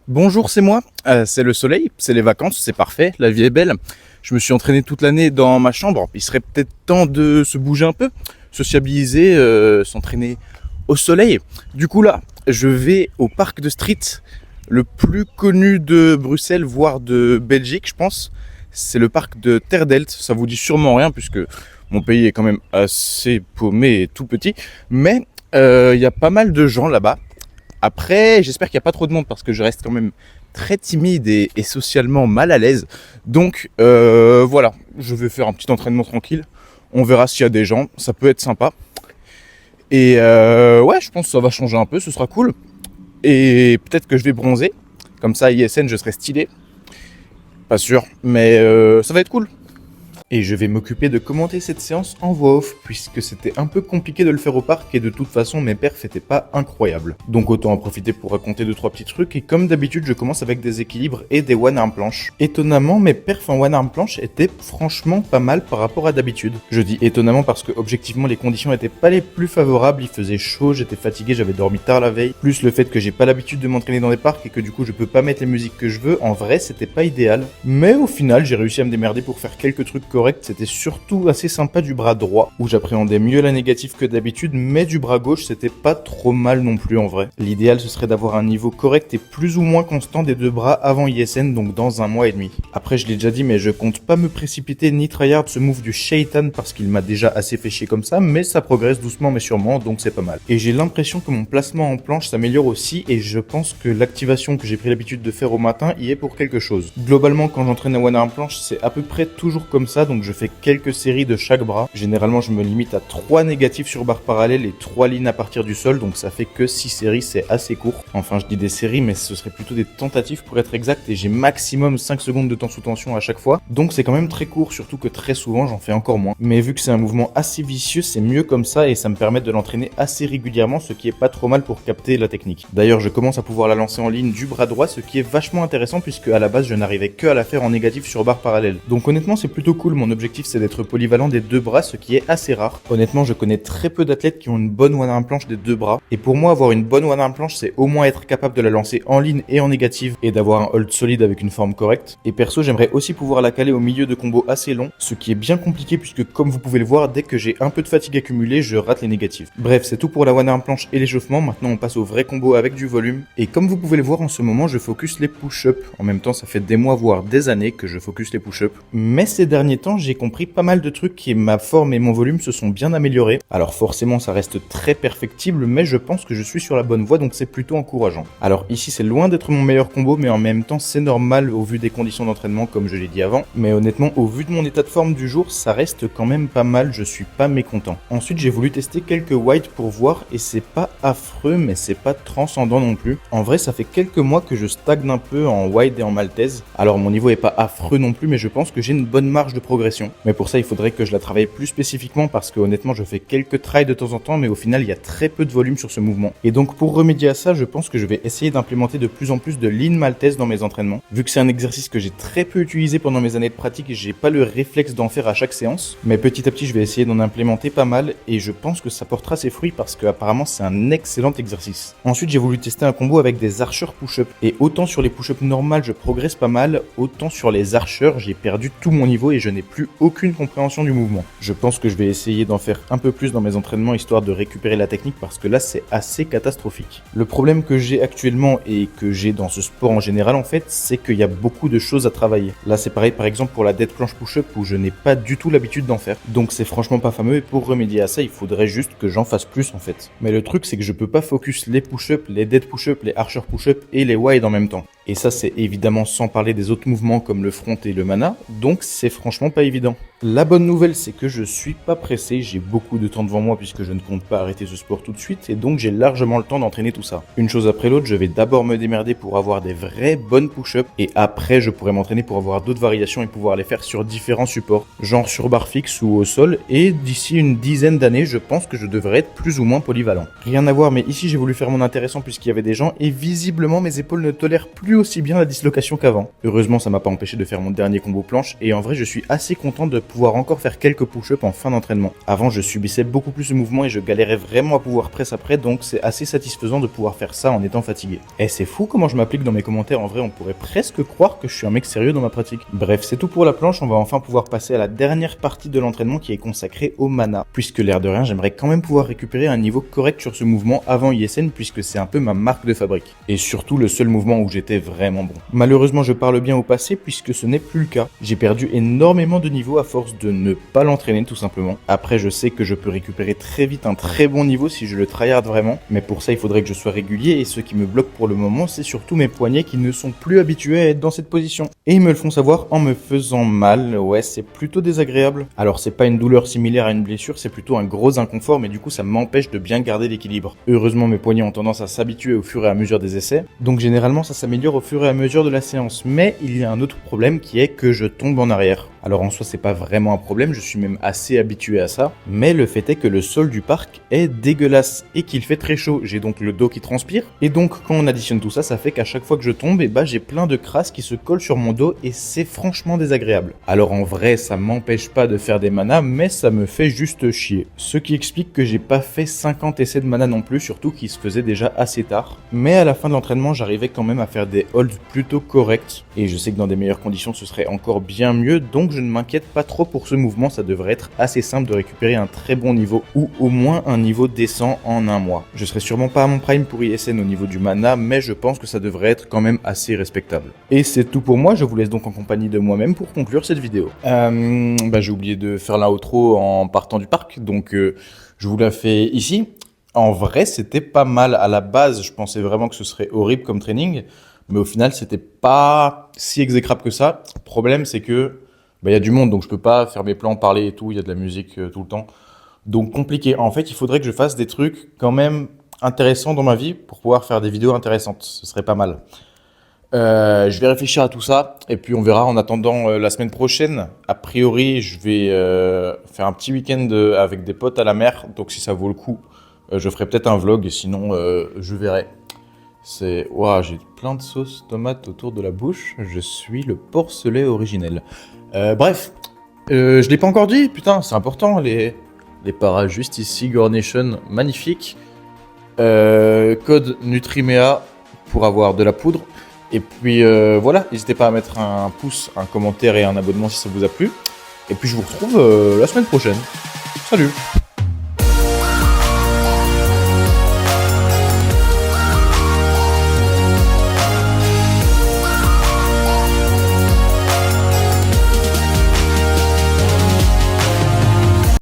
Bonjour, c'est moi. C'est le soleil, c'est les vacances, c'est parfait, la vie est belle. Je me suis entraîné toute l'année dans ma chambre. Il serait peut-être temps de se bouger un peu, sociabiliser, s'entraîner au soleil. Du coup là, je vais au parc de street, le plus connu de Bruxelles, voire de Belgique, je pense. C'est le parc de Terre-Delft. Ça vous dit sûrement rien puisque mon pays est quand même assez paumé et tout petit. Mais il y a pas mal de gens là-bas. Après, j'espère qu'il n'y a pas trop de monde parce que je reste quand même très timide et socialement mal à l'aise. Donc voilà, je vais faire un petit entraînement tranquille. On verra s'il y a des gens, ça peut être sympa. Et ouais, je pense que ça va changer un peu, ce sera cool. Et peut-être que je vais bronzer. Comme ça, à ISN, je serai stylé. Pas sûr, mais ça va être cool. Et je vais m'occuper de commenter cette séance en voix off, puisque c'était un peu compliqué de le faire au parc et de toute façon mes perfs étaient pas incroyables. Donc autant en profiter pour raconter 2-3 petits trucs, et comme d'habitude je commence avec des équilibres et des one arm planches. Étonnamment, mes perfs en one arm planche étaient franchement pas mal par rapport à d'habitude. Je dis étonnamment parce que objectivement les conditions étaient pas les plus favorables, il faisait chaud, j'étais fatigué, j'avais dormi tard la veille, plus le fait que j'ai pas l'habitude de m'entraîner dans des parcs et que du coup je peux pas mettre les musiques que je veux, en vrai c'était pas idéal. Mais au final j'ai réussi à me démerder pour faire quelques trucs corrects. C'était surtout assez sympa du bras droit, où j'appréhendais mieux la négative que d'habitude, mais du bras gauche c'était pas trop mal non plus en vrai. L'idéal ce serait d'avoir un niveau correct et plus ou moins constant des deux bras avant ISN, donc dans 1 mois et demi. Après je l'ai déjà dit, mais je compte pas me précipiter ni tryhard ce move du Shaitan parce qu'il m'a déjà assez fait chier comme ça, mais ça progresse doucement mais sûrement, donc c'est pas mal. Et j'ai l'impression que mon placement en planche s'améliore aussi, et je pense que l'activation que j'ai pris l'habitude de faire au matin y est pour quelque chose. Globalement quand j'entraîne à one arm planche c'est à peu près toujours comme ça, donc je fais quelques séries de chaque bras. Généralement, je me limite à 3 négatifs sur barre parallèle et 3 lignes à partir du sol, donc ça fait que 6 séries, c'est assez court. Enfin, je dis des séries, mais ce serait plutôt des tentatives pour être exact, et j'ai maximum 5 secondes de temps sous tension à chaque fois, donc c'est quand même très court, surtout que très souvent, j'en fais encore moins. Mais vu que c'est un mouvement assez vicieux, c'est mieux comme ça, et ça me permet de l'entraîner assez régulièrement, ce qui est pas trop mal pour capter la technique. D'ailleurs, je commence à pouvoir la lancer en ligne du bras droit, ce qui est vachement intéressant, puisque à la base, je n'arrivais que à la faire en négatif sur barre parallèle. Donc honnêtement, c'est plutôt cool. Mon objectif c'est d'être polyvalent des deux bras, ce qui est assez rare. Honnêtement, je connais très peu d'athlètes qui ont une bonne one arm planche des deux bras, et pour moi avoir une bonne one arm planche c'est au moins être capable de la lancer en ligne et en négative et d'avoir un hold solide avec une forme correcte. Et perso, j'aimerais aussi pouvoir la caler au milieu de combos assez longs, ce qui est bien compliqué puisque comme vous pouvez le voir, dès que j'ai un peu de fatigue accumulée, je rate les négatives. Bref, c'est tout pour la one arm planche et l'échauffement. Maintenant on passe au vrai combo avec du volume, et comme vous pouvez le voir en ce moment, je focus les push-ups. En même temps, ça fait des mois voire des années que je focus les push-ups, mais ces derniers temps j'ai compris pas mal de trucs et ma forme et mon volume se sont bien améliorés. Alors forcément ça reste très perfectible, mais je pense que je suis sur la bonne voie, donc c'est plutôt encourageant. Alors ici c'est loin d'être mon meilleur combo, mais en même temps c'est normal au vu des conditions d'entraînement comme je l'ai dit avant, mais honnêtement au vu de mon état de forme du jour, ça reste quand même pas mal, je suis pas mécontent. Ensuite j'ai voulu tester quelques wide pour voir, et c'est pas affreux mais c'est pas transcendant non plus. En vrai ça fait quelques mois que je stagne un peu en wide et en maltaise, alors mon niveau est pas affreux non plus, mais je pense que j'ai une bonne marge de progression. Mais pour ça il faudrait que je la travaille plus spécifiquement, parce que honnêtement je fais quelques tries de temps en temps, mais au final il y a très peu de volume sur ce mouvement. Et donc pour remédier à ça, je pense que je vais essayer d'implémenter de plus en plus de lean maltaise dans mes entraînements. Vu que c'est un exercice que j'ai très peu utilisé pendant mes années de pratique, j'ai pas le réflexe d'en faire à chaque séance, mais petit à petit je vais essayer d'en implémenter pas mal, et je pense que ça portera ses fruits parce que apparemment c'est un excellent exercice. Ensuite j'ai voulu tester un combo avec des archers push-up, et autant sur les push-up normales je progresse pas mal, autant sur les archers j'ai perdu tout mon niveau et je n'ai plus aucune compréhension du mouvement. Je pense que je vais essayer d'en faire un peu plus dans mes entraînements histoire de récupérer la technique, parce que là c'est assez catastrophique. Le problème que j'ai actuellement et que j'ai dans ce sport en général en fait, c'est qu'il y a beaucoup de choses à travailler. Là c'est pareil par exemple pour la dead planche push-up où je n'ai pas du tout l'habitude d'en faire, donc c'est franchement pas fameux, et pour remédier à ça il faudrait juste que j'en fasse plus en fait. Mais le truc c'est que je peux pas focus les push-up, les dead push-up, les archer push-up et les wide en même temps. Et ça c'est évidemment sans parler des autres mouvements comme le front et le mana, donc c'est franchement pas évident. La bonne nouvelle c'est que je suis pas pressé, j'ai beaucoup de temps devant moi puisque je ne compte pas arrêter ce sport tout de suite, et donc j'ai largement le temps d'entraîner tout ça. Une chose après l'autre, je vais d'abord me démerder pour avoir des vraies bonnes push-ups, et après je pourrai m'entraîner pour avoir d'autres variations et pouvoir les faire sur différents supports, genre sur barre fixe ou au sol, et d'ici une dizaine d'années je pense que je devrais être plus ou moins polyvalent. Rien à voir, mais ici j'ai voulu faire mon intéressant puisqu'il y avait des gens, et visiblement mes épaules ne tolèrent plus aussi bien la dislocation qu'avant. Heureusement, ça m'a pas empêché de faire mon dernier combo planche, et en vrai, je suis assez content de pouvoir encore faire quelques push-ups en fin d'entraînement. Avant, je subissais beaucoup plus de mouvements et je galérais vraiment à pouvoir press après, donc c'est assez satisfaisant de pouvoir faire ça en étant fatigué. Et c'est fou comment je m'applique dans mes commentaires, en vrai, on pourrait presque croire que je suis un mec sérieux dans ma pratique. Bref, c'est tout pour la planche, on va enfin pouvoir passer à la dernière partie de l'entraînement qui est consacrée au mana. Puisque l'air de rien, j'aimerais quand même pouvoir récupérer un niveau correct sur ce mouvement avant ISN, puisque c'est un peu ma marque de fabrique. Et surtout le seul mouvement où j'étais vraiment bon. Malheureusement, je parle bien au passé puisque ce n'est plus le cas. J'ai perdu énormément de niveau à force de ne pas l'entraîner tout simplement. Après, je sais que je peux récupérer très vite un très bon niveau si je le tryhard vraiment, mais pour ça, il faudrait que je sois régulier et ce qui me bloque pour le moment, c'est surtout mes poignets qui ne sont plus habitués à être dans cette position. Et ils me le font savoir en me faisant mal, ouais, c'est plutôt désagréable. Alors, c'est pas une douleur similaire à une blessure, c'est plutôt un gros inconfort, mais du coup, ça m'empêche de bien garder l'équilibre. Heureusement, mes poignets ont tendance à s'habituer au fur et à mesure des essais, donc généralement, ça s'améliore au fur et à mesure de la séance. Mais il y a un autre problème qui est que je tombe en arrière. Alors en soi, c'est pas vraiment un problème, je suis même assez habitué à ça, mais le fait est que le sol du parc est dégueulasse et qu'il fait très chaud. J'ai donc le dos qui transpire, et donc quand on additionne tout ça, ça fait qu'à chaque fois que je tombe, j'ai plein de crasse qui se collent sur mon dos et c'est franchement désagréable. Alors en vrai, ça m'empêche pas de faire des manas, mais ça me fait juste chier. Ce qui explique que j'ai pas fait 50 essais de mana non plus, surtout qu'ils se faisaient déjà assez tard. Mais à la fin de l'entraînement, j'arrivais quand même à faire des holds plutôt corrects, et je sais que dans des meilleures conditions, ce serait encore bien mieux, donc je ne m'inquiète pas trop pour ce mouvement, ça devrait être assez simple de récupérer un très bon niveau, ou au moins un niveau décent en un mois. Je serai sûrement pas à mon prime pour ISN au niveau du mana, mais je pense que ça devrait être quand même assez respectable. Et c'est tout pour moi, je vous laisse donc en compagnie de moi-même pour conclure cette vidéo. J'ai oublié de faire l'outro en partant du parc, donc je vous la fais ici. En vrai, c'était pas mal. À la base, je pensais vraiment que ce serait horrible comme training, mais au final, c'était pas si exécrable que ça. Le problème, c'est que y a du monde, donc je peux pas faire mes plans, parler et tout. Il y a de la musique tout le temps, donc compliqué. En fait, il faudrait que je fasse des trucs quand même intéressants dans ma vie pour pouvoir faire des vidéos intéressantes. Ce serait pas mal. Je vais réfléchir à tout ça et puis on verra. En attendant la semaine prochaine, a priori, je vais faire un petit week-end avec des potes à la mer. Donc si ça vaut le coup, je ferai peut-être un vlog, et sinon je verrai. Ouah, j'ai plein de sauce tomate autour de la bouche. Je suis le porcelet originel. Bref, je l'ai pas encore dit. Putain, c'est important. Les paras juste ici, Gornation, magnifique. Code Nutrimea pour avoir de la poudre. Et puis voilà, n'hésitez pas à mettre un pouce, un commentaire et un abonnement si ça vous a plu. Et puis je vous retrouve la semaine prochaine. Salut!